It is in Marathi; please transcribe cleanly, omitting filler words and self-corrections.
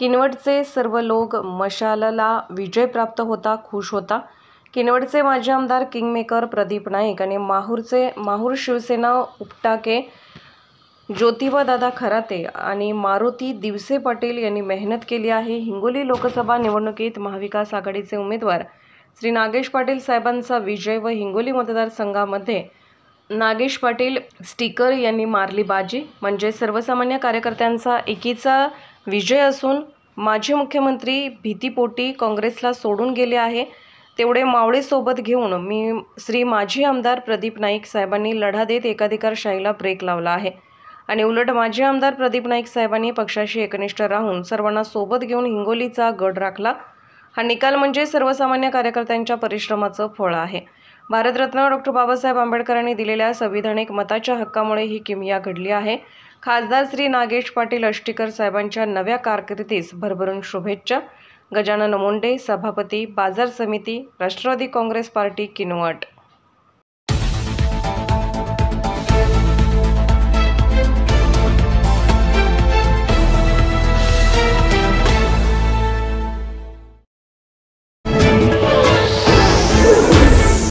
किनवटचे सर्व लोक मशालला विजय प्राप्त होता खुश होता। किनवटचे माजी आमदार किंगमेकर प्रदीप नाईक आणि माहूर शिवसेना उपटाके ज्योतिबादादा खराते आणि मारुती दिवसे पाटील यांनी मेहनत केली आहे। हिंगोली लोकसभा निवडणुकीत महाविकास आघाडीचे उमेदवार श्री नागेश पाटील साहेबांचा विजय व हिंगोली मतदारसंघामध्ये नागेश पाटील स्टिकर यांनी मारली बाजी, म्हणजे सर्वसामान्य कार्यकर्त्यांचा एकीचा विजय असून माजी मुख्यमंत्री भीतीपोटी काँग्रेसला सोडून गेले आहे। तेवढे मावळे सोबत घेऊन श्री माजी आमदार प्रदीप नाईक साहेबांनी लढा देत एकाधिकारशाहीला ब्रेक लावला आहे आणि उलट माजी आमदार प्रदीप नाईक साहेबांनी पक्षाशी एकनिष्ठ राहून सर्वांना सोबत घेऊन हिंगोलीचा गड राखला। हा निकाल म्हणजे सर्वसामान्य कार्यकर्त्यांच्या परिश्रमाचं फळ आहे। भारतरत्न डॉ. बाबासाहेब आंबेडकरांनी दिलेल्या संविधानिक मताच्या हक्कामुळे ही किमया घडली आहे। खासदार श्री नागेश पाटील आष्टीकर साहेबांच्या नव्या कारकिर्दीस भरभरून शुभेच्छा। गजानन मुंडे, सभापती, बाजार समिती, राष्ट्रवादी काँग्रेस पार्टी, किनवट।